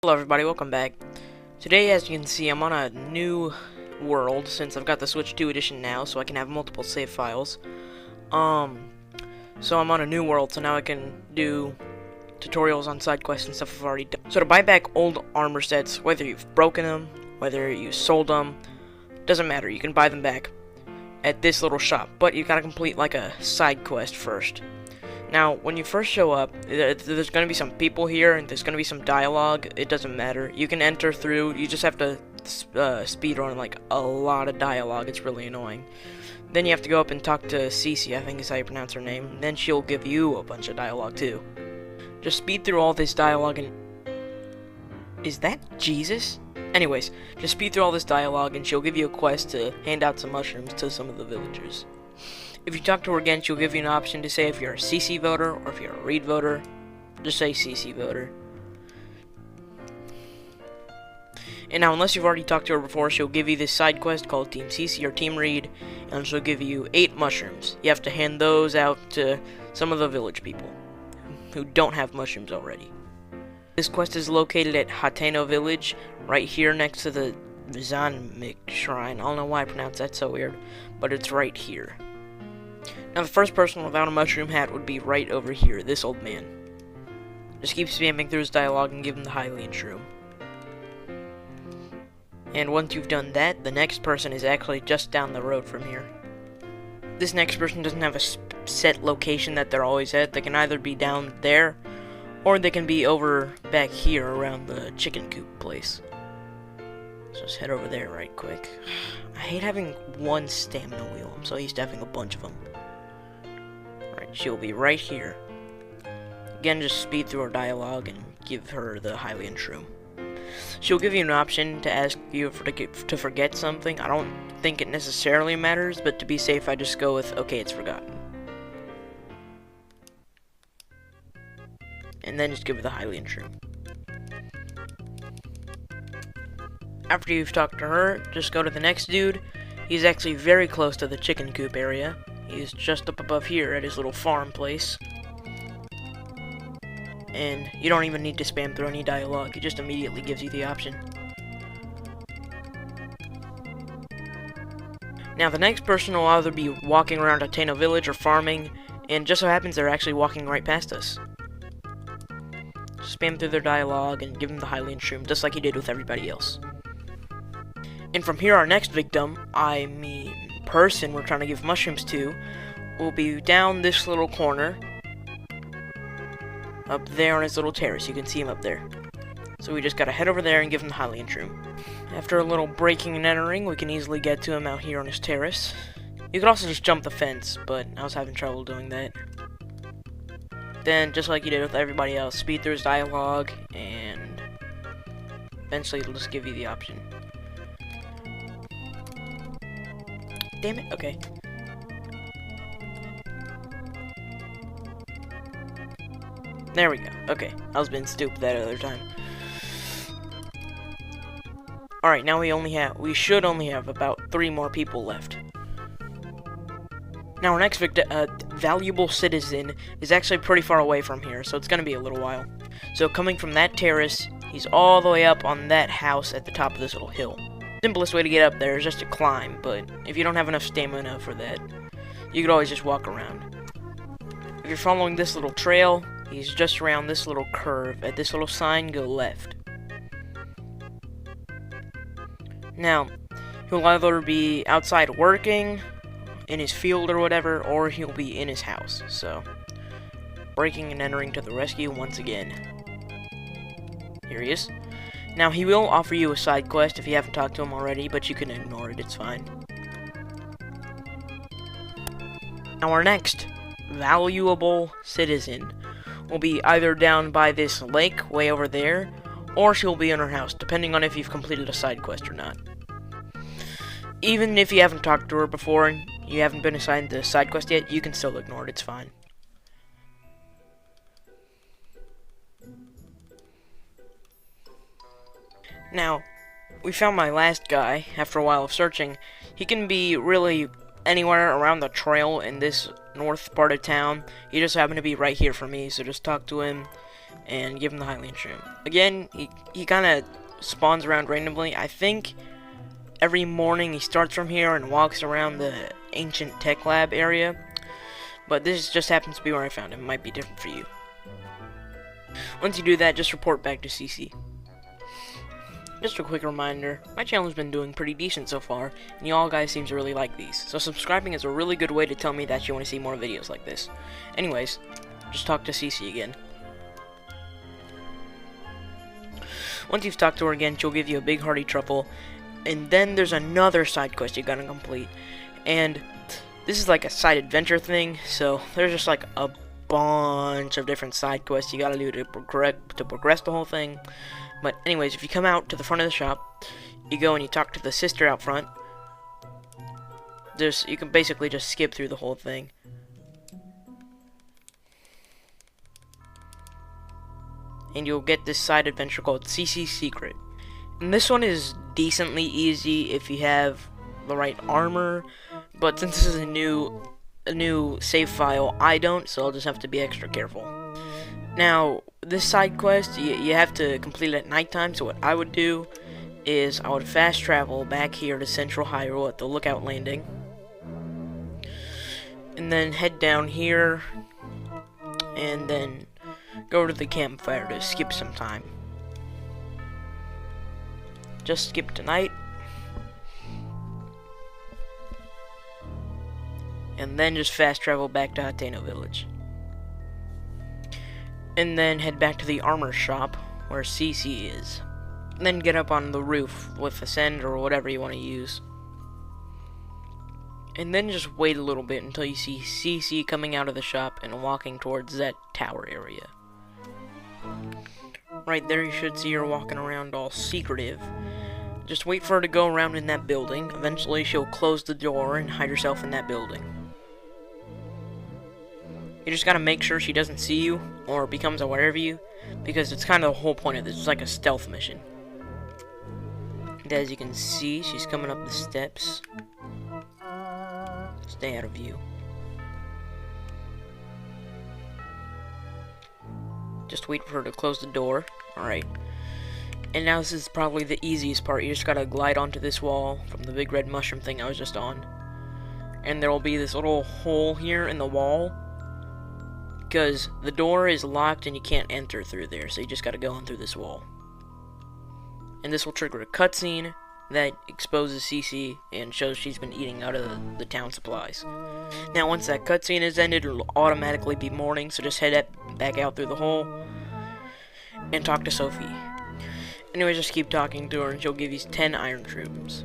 Hello everybody, welcome back. Today, as you can see, I'm on a new world since I've got the Switch 2 edition now, so I can have multiple save files. So I'm on a new world, so now I can do tutorials on side quests and stuff I've already done. So to buy back old armor sets, whether you've broken them, whether you sold them, doesn't matter, you can buy them back at this little shop, but you gotta complete like a side quest first. Now, when you first show up, there's going to be some people here, and there's going to be some dialogue. It doesn't matter. You can enter through. You just have to speedrun, like, a lot of dialogue. It's really annoying. Then you have to go up and talk to Cece, I think is how you pronounce her name. Then she'll give you a bunch of dialogue, too. Just speed through all this dialogue and... Is that Jesus? Anyways, just speed through all this dialogue, and she'll give you a quest to hand out some mushrooms to some of the villagers. If you talk to her again, she'll give you an option to say if you're a Cece voter or if you're a Reede voter. Just say Cece voter. And now, unless you've already talked to her before, she'll give you this side quest called Team Cece or Team Reede, and she'll give you 8 mushrooms. You have to hand those out to some of the village people who don't have mushrooms already. This quest is located at Hateno Village, right here next to the Zanmik Shrine. I don't know why I pronounce that so weird, but it's right here. Now, the first person without a mushroom hat would be right over here, this old man. Just keep spamming through his dialogue and give him the Hylian shroom. And once you've done that, the next person is actually just down the road from here. This next person doesn't have a set location that they're always at. They can either be down there, or they can be over back here around the chicken coop place. So just head over there right quick. I hate having one stamina wheel. I'm so used to having a bunch of them. Alright, she'll be right here. Again, just speed through her dialogue and give her the Hylian shroom. She'll give you an option to ask you to forget something. I don't think it necessarily matters, but to be safe, I just go with, okay, it's forgotten. And then just give her the Hylian shroom. After you've talked to her, just go to the next dude. He's actually very close to the chicken coop area. He's just up above here at his little farm place. And you don't even need to spam through any dialogue. He just immediately gives you the option. Now, the next person will either be walking around Hateno Village or farming, and just so happens they're actually walking right past us. Spam through their dialogue and give them the Hylian shroom, just like you did with everybody else. And from here, our next victim, person we're trying to give mushrooms to, will be down this little corner. Up there on his little terrace. You can see him up there. So we just gotta head over there and give him the Hylian shroom. After a little breaking and entering, we can easily get to him out here on his terrace. You could also just jump the fence, but I was having trouble doing that. Then, just like you did with everybody else, speed through his dialogue, and eventually it'll just give you the option. Damn it, okay. There we go, okay. I was being stupid that other time. Alright, now we should only have about 3 more people left. Now our next valuable citizen is actually pretty far away from here, so it's gonna be a little while. So coming from that terrace, he's all the way up on that house at the top of this little hill. Simplest way to get up there is just to climb, but if you don't have enough stamina for that, you could always just walk around. If you're following this little trail, he's just around this little curve. At this little sign, go left. Now, he'll either be outside working, in his field or whatever, or he'll be in his house. So, breaking and entering to the rescue once again. Here he is. Now, he will offer you a side quest if you haven't talked to him already, but you can ignore it, it's fine. Now, our next valuable citizen will be either down by this lake way over there, or she'll be in her house, depending on if you've completed a side quest or not. Even if you haven't talked to her before and you haven't been assigned the side quest yet, you can still ignore it, it's fine. Now, we found my last guy after a while of searching. He can be really anywhere around the trail in this north part of town. He just happened to be right here for me, so just talk to him, and give him the Highland Shroom. Again, he kind of spawns around randomly. I think every morning he starts from here and walks around the ancient tech lab area, but this just happens to be where I found him. It might be different for you. Once you do that, just report back to Cece. Just a quick reminder, my channel has been doing pretty decent so far, and y'all guys seem to really like these, so subscribing is a really good way to tell me that you want to see more videos like this. Anyways, just talk to Cece again. Once you've talked to her again, she'll give you a big hearty truffle, and then there's another side quest you gotta complete, and this is like a side adventure thing, so there's just like a bunch of different side quests you gotta do to progress the whole thing. But anyways, if you come out to the front of the shop, you go and you talk to the sister out front. You can basically just skip through the whole thing. And you'll get this side adventure called Cece's Secret. And this one is decently easy if you have the right armor, but since this is a new save file, I don't, so I'll just have to be extra careful. Now, this side quest, you have to complete it at nighttime, so what I would do is I would fast travel back here to Central Hyrule at the Lookout Landing, and then head down here, and then go to the campfire to skip some time. Just skip tonight, and then just fast travel back to Hateno Village. And then head back to the armor shop where Cece is. And then get up on the roof with Ascend or whatever you want to use. And then just wait a little bit until you see Cece coming out of the shop and walking towards that tower area. Right there you should see her walking around all secretive. Just wait for her to go around in that building. Eventually she'll close the door and hide herself in that building. You just gotta make sure she doesn't see you or becomes aware of you, because it's kind of the whole point of this. It's like a stealth mission. And as you can see, she's coming up the steps. Stay out of view. Just wait for her to close the door. Alright. And now this is probably the easiest part. You just gotta glide onto this wall from the big red mushroom thing I was just on. And there will be this little hole here in the wall, because the door is locked and you can't enter through there, so you just gotta go on through this wall. And this will trigger a cutscene that exposes Cece and shows she's been eating out of the town supplies. Now once that cutscene is ended, it'll automatically be morning, so just head back out through the hole and talk to Sophie. Anyways, just keep talking to her and she'll give you 10 iron shrooms.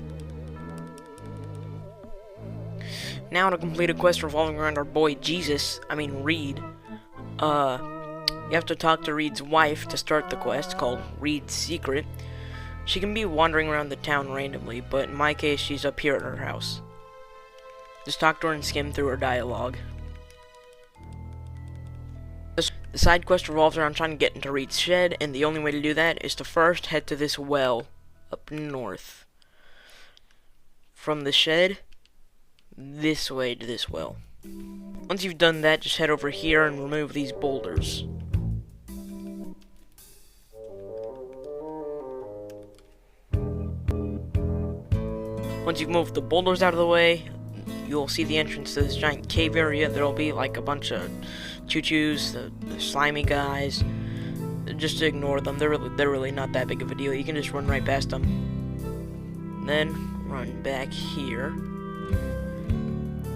Now to complete a quest revolving around our boy Reede. You have to talk to Reede's wife to start the quest, called Reede's Secret. She can be wandering around the town randomly, but in my case, she's up here at her house. Just talk to her and skim through her dialogue. The side quest revolves around trying to get into Reede's shed, and the only way to do that is to first head to this well up north. From the shed, this way to this well. Once you've done that, just head over here and remove these boulders. Once you've moved the boulders out of the way, you'll see the entrance to this giant cave area. There'll be like a bunch of choo-choos, the slimy guys. Just ignore them. They're really not that big of a deal. You can just run right past them. Then run back here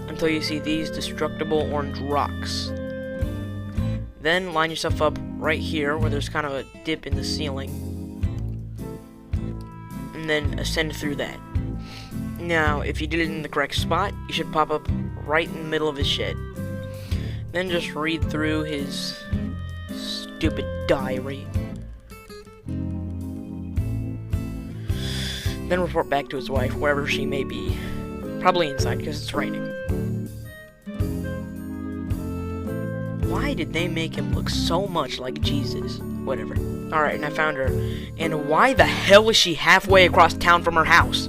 until you see these destructible orange rocks. Then line yourself up right here where there's kind of a dip in the ceiling, and then ascend through that. Now, if you did it in the correct spot, you should pop up right in the middle of his shed. Then just read through his stupid diary. Then report back to his wife, wherever she may be. Probably inside, because it's raining. Why did they make him look so much like Jesus? Whatever. Alright, and I found her. And why the hell is she halfway across town from her house?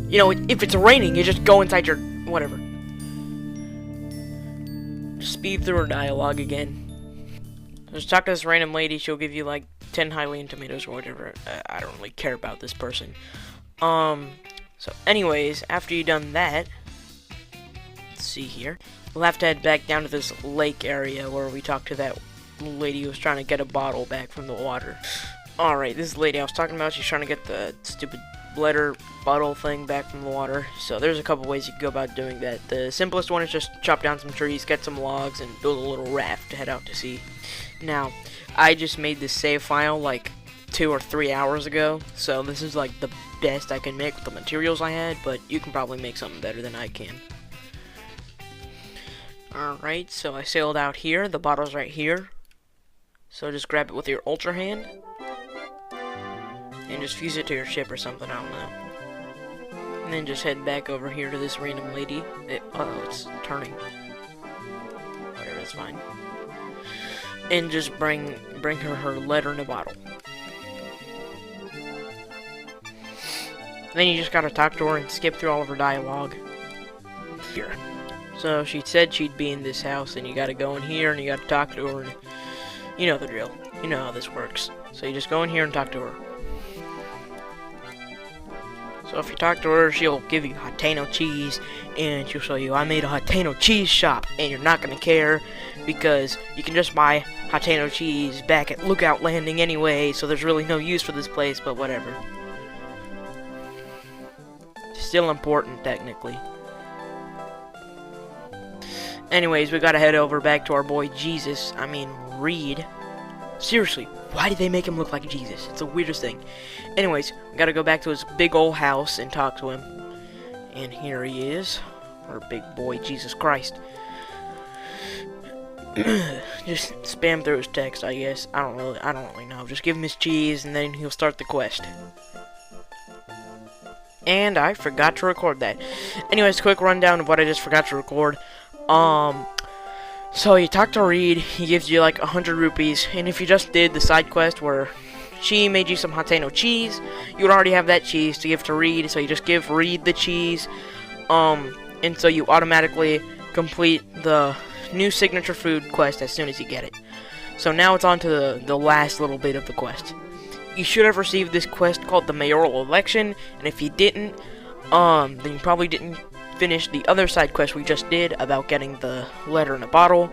You know, if it's raining, you just go inside your... whatever. Speed through her dialogue again. Just talk to this random lady. She'll give you like 10 Hylian tomatoes or whatever. I don't really care about this person. So anyways, after you've done that, let's see here. We'll have to head back down to this lake area where we talked to that lady who was trying to get a bottle back from the water. Alright, this lady I was talking about, she's trying to get the stupid letter bottle thing back from the water. So there's a couple ways you can go about doing that. The simplest one is just chop down some trees, get some logs, and build a little raft to head out to sea. Now, I just made this save file like 2 or 3 hours ago, so this is like the best I can make with the materials I had, but you can probably make something better than I can. Alright, so I sailed out here, the bottle's right here. So just grab it with your ultra hand, and just fuse it to your ship or something, I don't know. And then just head back over here to this random lady. Uh-oh, it's turning. Whatever, it's fine. And just bring her letter in a bottle. Then you just gotta talk to her and skip through all of her dialogue. Here. So she said she'd be in this house, and you gotta go in here and you gotta talk to her, and you know the drill. You know how this works. So you just go in here and talk to her. So if you talk to her, she'll give you Hateno cheese, and she'll show you, I made a Hateno cheese shop, and you're not gonna care, because you can just buy Hateno cheese back at Lookout Landing anyway, so there's really no use for this place, but whatever. Still important, technically. Anyways, we gotta head over back to our boy Reede. Seriously, why did they make him look like Jesus? It's the weirdest thing. Anyways, we gotta go back to his big old house and talk to him. And here he is, our big boy Jesus Christ. Just spam through his text, I guess. I don't really know. Just give him his cheese and then he'll start the quest. And I forgot to record that. Anyways, quick rundown of what I just forgot to record. So you talk to Reede, he gives you like 100 rupees, and if you just did the side quest where she made you some Hateno cheese, you would already have that cheese to give to Reede, so you just give Reede the cheese, and so you automatically complete the new signature food quest as soon as you get it. So now it's on to the last little bit of the quest. You should have received this quest called the Mayoral Election, and if you didn't, then you probably didn't finish the other side quest we just did about getting the letter in a bottle,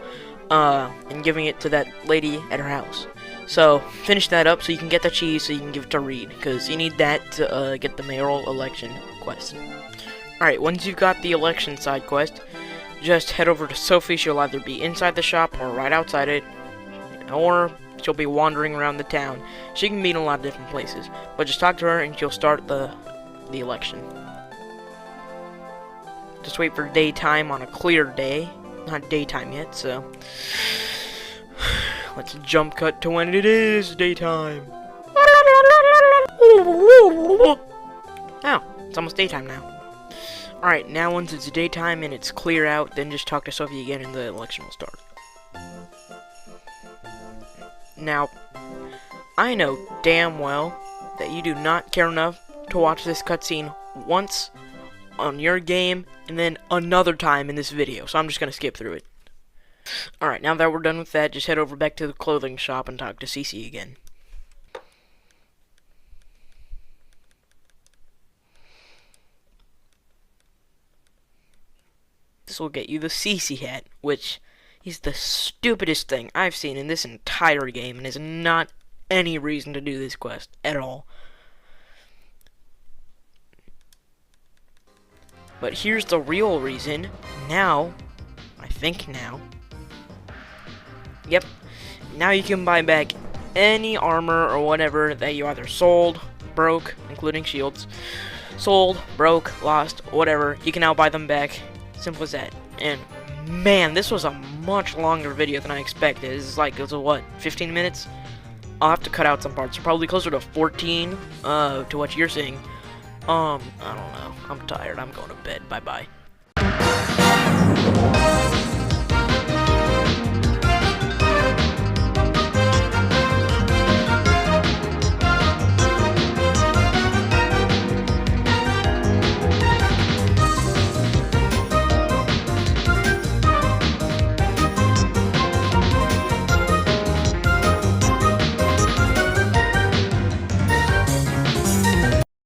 and giving it to that lady at her house. So, finish that up so you can get the cheese so you can give it to Reede, because you need that to get the Mayoral Election quest. Alright, once you've got the election side quest, just head over to Sophie. She'll either be inside the shop or right outside it, or she'll be wandering around the town. She can be in a lot of different places, but just talk to her and she'll start the election. Just wait for daytime on a clear day. Not daytime yet, so let's jump cut to when it is daytime. Oh, it's almost daytime now. Alright, now once it's daytime and it's clear out, then just talk to Sophie again and the election will start. Now, I know damn well that you do not care enough to watch this cutscene once on your game and then another time in this video, so I'm just gonna skip through it. Alright, now that we're done with that, just head over back to the clothing shop and talk to Cece again. This will get you the Cece hat, which is the stupidest thing I've seen in this entire game, and is not any reason to do this quest at all. But here's the real reason. Now, I think now. Yep. Now you can buy back any armor or whatever that you either sold, broke, including shields, sold, broke, lost, whatever. You can now buy them back. Simple as that. And man, this was a much longer video than I expected. It was what, 15 minutes? I'll have to cut out some parts. Probably closer to 14 to what you're seeing. I don't know. I'm tired. I'm going to bed. Bye-bye.